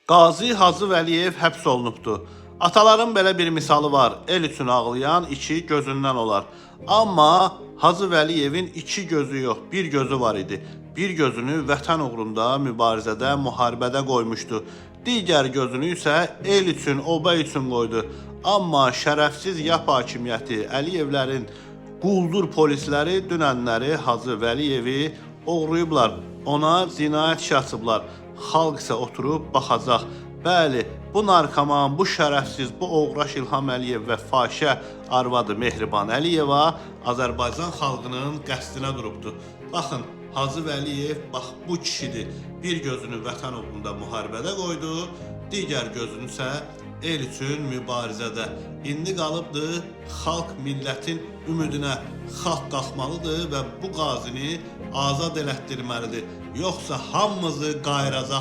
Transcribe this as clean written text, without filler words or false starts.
Qazi Hacı Vəliyev həbs olunubdur. Ataların belə bir misalı var. El üçün ağlayan iki gözündən olar. Amma Hacı Vəliyevin iki gözü yox, bir gözü var idi. Bir gözünü vətən uğrunda, mübarizədə, müharibədə qoymuşdu. Digər gözünü isə el üçün, oba üçün qoydu. Amma şərəfsiz yap hakimiyyəti, Əliyevlərin quldur polisləri dünənləri Hacı Vəliyevi oğruyublar. Ona cinayət işi açıblar. Xalq isə oturub baxacaq. Bəli, bu narkoman, bu şərəfsiz, bu oğraş İlham Əliyev və fahişə arvadı Mehriban Əliyeva Azərbaycan xalqının qəsdinə durubdur. Baxın, Hacı Vəliyev bax bu kişidir. Bir gözünü vətən uğrunda müharibədə qoydu, digər gözünü isə el üçün mübarizədə. İndi qalıbdır xalq millətin ümidinə. Xalq qalxmalıdır və bu qazini azad elətdirməlidir. Yoxsa hamımızı qayıracaq.